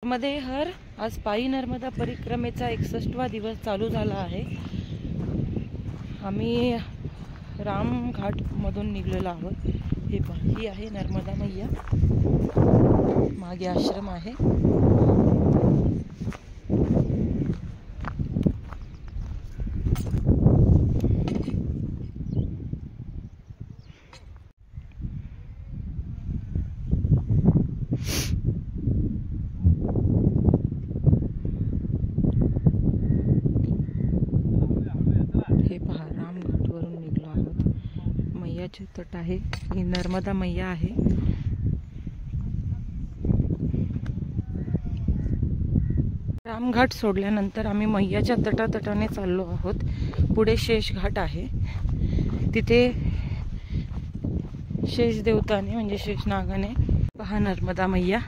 मध्ये हर आज पायी नर्मदा परिक्रमेचा 61वा दिवस चालू झाला आहे। आम्ही रामघाट मधून निघलेलो आहोत। हे पहा, ही आहे नर्मदा मैया, मागे आश्रम आहे। हे पहा, रामघाट वरून निघलो आहोत। मैयाचे तट आहे, ही नर्मदा मैया आहे। रामघाट सोडल्यानंतर आम्ही मैयाच्या तटातटाने चाललो आहोत। पुढे शेषघाट आहे, तिथे शेष देवताने म्हणजे शेषनागाने पहा नर्मदा मैया।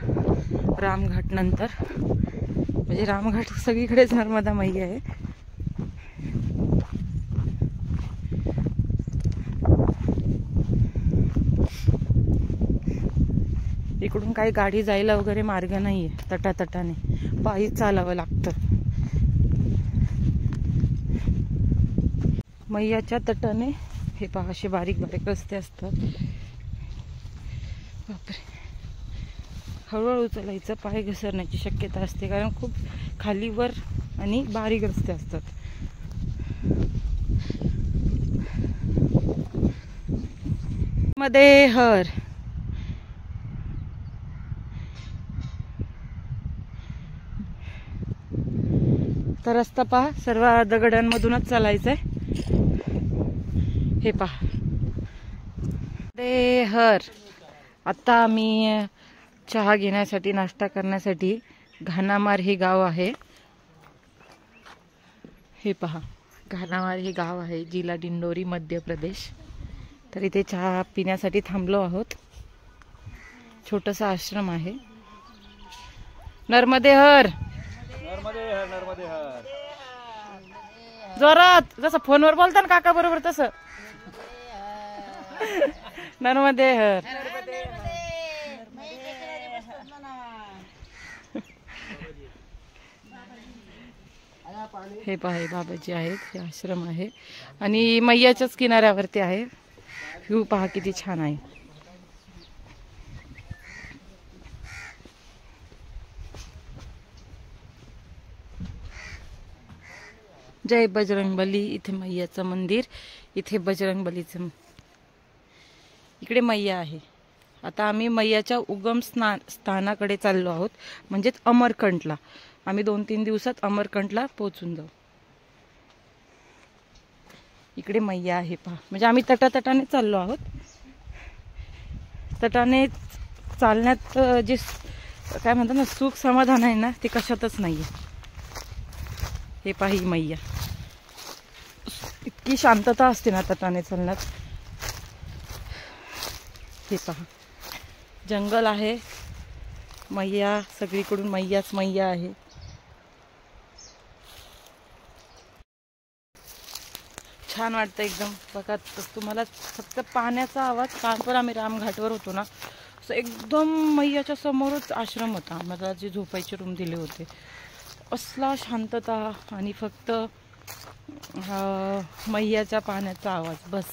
रामघाट नंतर म्हणजे रामघाट सगळीकडेच नर्मदा मैया आहे। इकडून काही गाडी जायला वगैरे मार्ग नाहीये, तटातटाने पायी चालावं लागतं। मैयाच्या तटाने हे पहा, असे बारीक बारीक रस्ते असतात। बापरे, हळूहळू चालायचं, पाय घसरण्याची शक्यता असते, कारण खूप खालीवर आणि बारीक रस्ते असतात। मध्ये हर तर रस्ता पहा, सर्व दगडांमधूनच चालायचंय। हे पहा ते हर। आता आम्ही चहा घेण्यासाठी, नाश्ता करण्यासाठी घानामार हे गाव आहे। हे पहा, घानामार हे गाव आहे, जिल्हा दिंडोरी, मध्य प्रदेश। तर इथे चहा पिण्यासाठी थांबलो आहोत। छोटासा आश्रम आहे। नर्मदे हर, नर्मदे हर। जोरात, जसं फोनवर बोलता ना काका बरोबर तसं। नर्मदे हर। हे पहा, बाबाजी आहेत, हे आश्रम आहे आणि मैयाच्याच किनाऱ्यावरती आहे। व्ह्यू पहा किती छान आहे। जय बजरंगबली। इथे मैयाचं मंदिर, इथे बजरंगबलीचं, इकडे मैया आहे। आता आम्ही मैयाच्या उगम स्थानाकडे चाललो आहोत, म्हणजेच अमरकंटला। आम्ही 2-3 दिवसात अमरकंटला पोहोचून जाऊ। इकडे मैया आहे पहा, म्हणजे आम्ही तटातटाने चाललो आहोत। तटाने चालण्यात जे काय म्हणतात ना, सुख समाधान आहे ना, ते कशातच नाहीये। हे पहा, ही मैया, इतकी शांतता असते ना तटाने चालण्यात। हे पहा, जंगल आहे, मैया सगळीकडून मैयाच मैया आहे। छान वाटतं एकदम। बघा, तुम्हाला फक्त पाण्याचा आवाज, कारण पण आम्ही रामघाटवर होतो ना, असं एकदम मैयाच्या समोरच आश्रम होता, आम्हाला जे झोपायचे रूम दिले होते। असला शांतता आणि फक्त मैयाच्या पाण्याचा आवाज, बस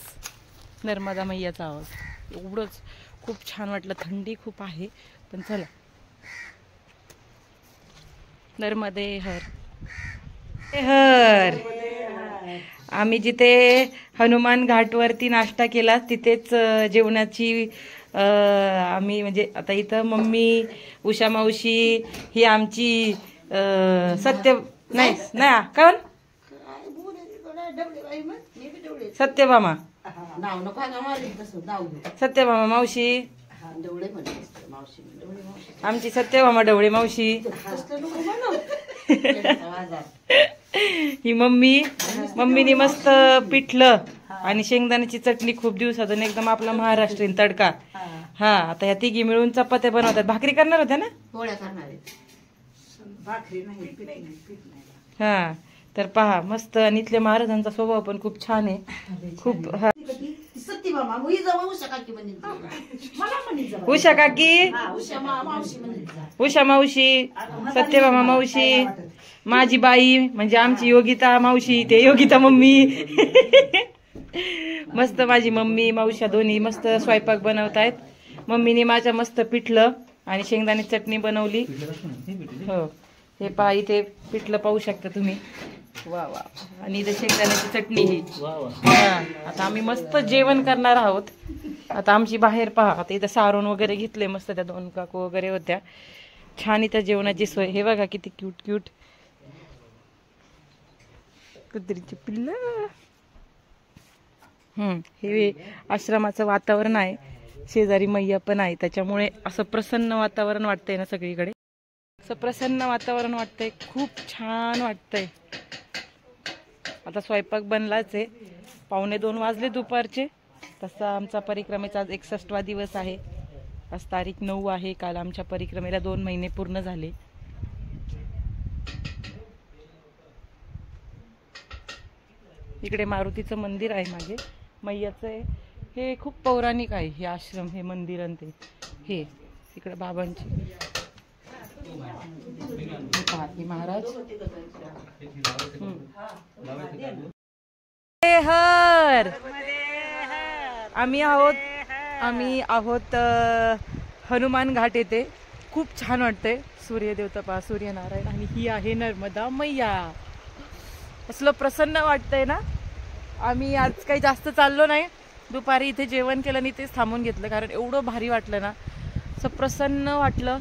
नर्मदा मैयाचा आवाज, एवढंच। खूप छान वाटलं। थंडी खूप आहे, पण चला। नर्मदे हर, हर। आम्ही जिथे हनुमान घाटवरती नाश्ता केला, तिथेच जेवणाची आम्ही म्हणजे आता इथं मम्मी, उषा मावशी, ही आमची सत्य नाही ना, कोण सत्यभामा, सत्यभामा मावशी, आमची सत्यभामा ढवळे मावशी, ही मम्मीने मस्त पिठलं आणि शेंगदाण्याची चटणी, खूप दिवसातून एकदम आपला महाराष्ट्रीयन तडका। हा, आता ह्या तिघी मिळून चपात्या बनवतात। भाकरी करणार होत्या ना? पोळ्या करणार आहेत, भाकरी नाही, पीठ नाही। हा, तर पहा मस्त। आणि इथल्या महाराजांचा स्वभाव पण खूप छान आहे, खूप। बाबा मुई जवळ उषा काकी म्हणत जा. मला म्हणत जा. उषा काकी, उषा मावशी म्हणत जा. उषा मावशी, सत्यभामा मावशी, माझी बाई म्हणजे आमची योगिता मावशी, ते योगिता मम्मी. मस्त माझी मम्मी मावशा दोन्ही मस्त स्वयंपाक बनवतायत. मम्मीने माझ्या मस्त पिठलं आणि शेंगदाणे चटणी बनवली. हो हे पहा इथे पिठलं पाहू शकता तुम्ही. वा वा. आणि इथे शेंगदाण्याची चटणी ही. हा आता आम्ही मस्त जेवण करणार आहोत. आता आमची बाहेर पहा, आता इथं सारून वगैरे घेतले मस्त, त्या 2 काकू वगैरे होत्या. छान इथं जेवणाची सोय. हे बघा किती क्यूट क्यूट कुत्रीची पिल्ल. हे आश्रमाचं वातावरण आहे. शेजारी मैया पण आहे, त्याच्यामुळे असं प्रसन्न वातावरण वाटतंय ना सगळीकडे. असं प्रसन्न वातावरण वाटतंय, खूप छान वाटतंय. आता स्वयंपाक बनलाच आहे. 1:45 वाजले दुपारचे. तसा आमचा परिक्रमेचा आज 61वा दिवस आहे. आज तारीख 9 आहे. काल आमच्या परिक्रमेला 2 महिने पूर्ण झाले. इकडे मारुतीचं मंदिर आहे मागे, मैयाचं आहे. हे खूप पौराणिक आहे हे आश्रम, हे मंदिर आणि ते हे इकडे बाबांची महाराज. हर आम्ही आहोत हनुमान घाट येथे. खूप छान वाटतंय. सूर्यदेवता पहा, सूर्यनारायण, आणि ही आहे नर्मदा मैया. असलं प्रसन्न वाटतंय ना. आम्ही आज काही जास्त चाललो नाही. दुपारी इथे जेवण केलं आणि इथेच थांबून घेतलं, कारण एवढं भारी वाटलं ना, असं प्रसन्न वाटलं.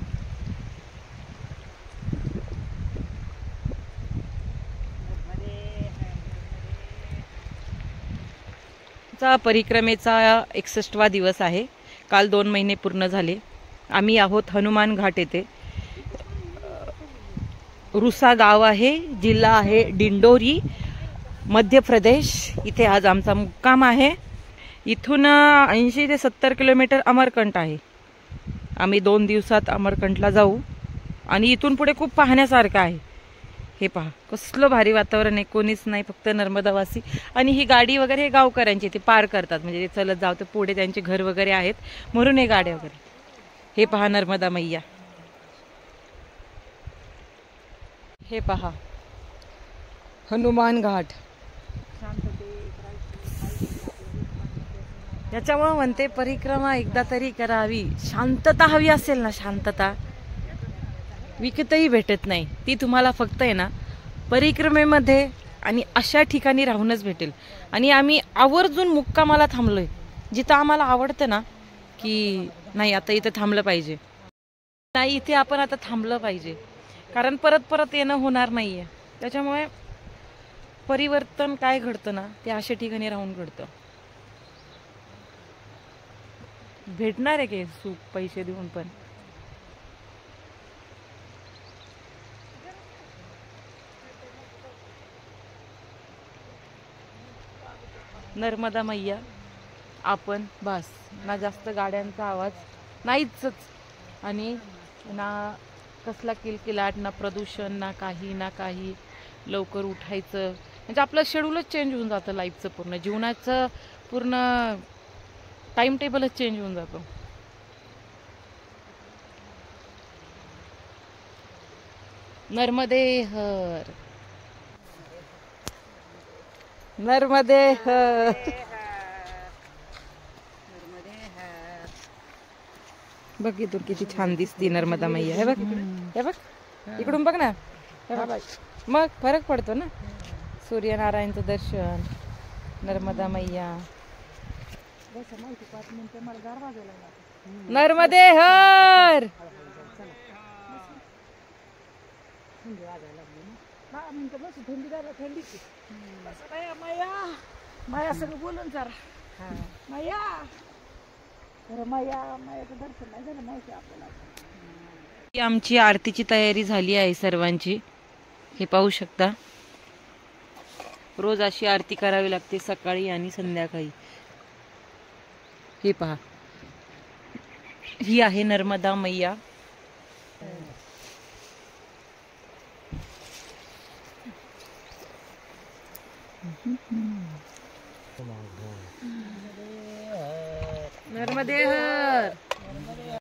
परिक्रमेचा 61वा दिवस आहे. काल 2 महिने पूर्ण झाले. आम्ही आहोत हनुमान घाट येथे. रुसा गाव आहे, जिल्हा आहे डिंडोरी, मध्य प्रदेश. इथे आज आमचा मुक्काम आहे. इथून 80 ते 70 किलोमीटर अमरकंट आहे. आम्ही 2 दिवसात अमरकंटला जाऊ. आणि इथून पुढे खूप पाहण्यासारखं आहे. हे पहा कसलं भारी वातावरण आहे. कोणीच नाही, फक्त नर्मदावासी. आणि ही गाडी वगैरे हे गावकऱ्यांची ते पार करतात, म्हणजे ते चलत जाऊ, तर पुढे त्यांचे घर वगैरे आहेत म्हणून हे गाड्या वगैरे. हे पहा नर्मदा मैया. हे पहा हनुमान घाट. त्याच्यामुळे म्हणते परिक्रमा एकदा तरी करावी. शांतता हवी असेल ना, शांतता विकतही भेटत नाही. ती तुम्हाला फक्त आहे ना परिक्रमेमध्ये आणि अशा ठिकाणी राहूनच भेटेल. आणि आम्ही आवर्जून मुक्कामाला थांबलोय, जिथं आम्हाला आवडतं ना, की नाही आता इथं थांबलं पाहिजे, नाही इथे आपण आता थांबलं पाहिजे, कारण परत परत येणं होणार नाहीये. त्याच्यामुळे परिवर्तन काय घडतं ना, ते अशा ठिकाणी राहून घडतं. भेटणार आहे की सुख पैसे देऊन पण. नर्मदा मैया आपण बस ना, जास्त गाड्यांचा आवाज नाहीच, आणि ना कसला किलकिलाट, ना प्रदूषण, ना काही. लवकर उठायचं म्हणजे आपलं शेड्यूलच चेंज होऊन जातं. लाईफचं पूर्ण, जीवनाचं पूर्ण टाइम टेबलच चेंज होऊन जातो. नर्मदे हर, नर्मदे हर. बघ इथून किती छान दिसती नर्मदा मैया. हे बघ, हे बघ इकडून बघ ना. हे बघ मग फरक पडतो ना. सूर्यनारायणचं दर्शन, नर्मदा मैया. नर्मदे हर. माया सगळं बोलून जरा माया. मायाचं दर्शन नाही झालं माहिती आपल्याला. आमची आरतीची तयारी झाली आहे सर्वांची. हे पाहू शकता. रोज अशी आरती करावी लागते, सकाळी आणि संध्याकाळी. हे पहा, ही आहे नर्मदा मैया. देह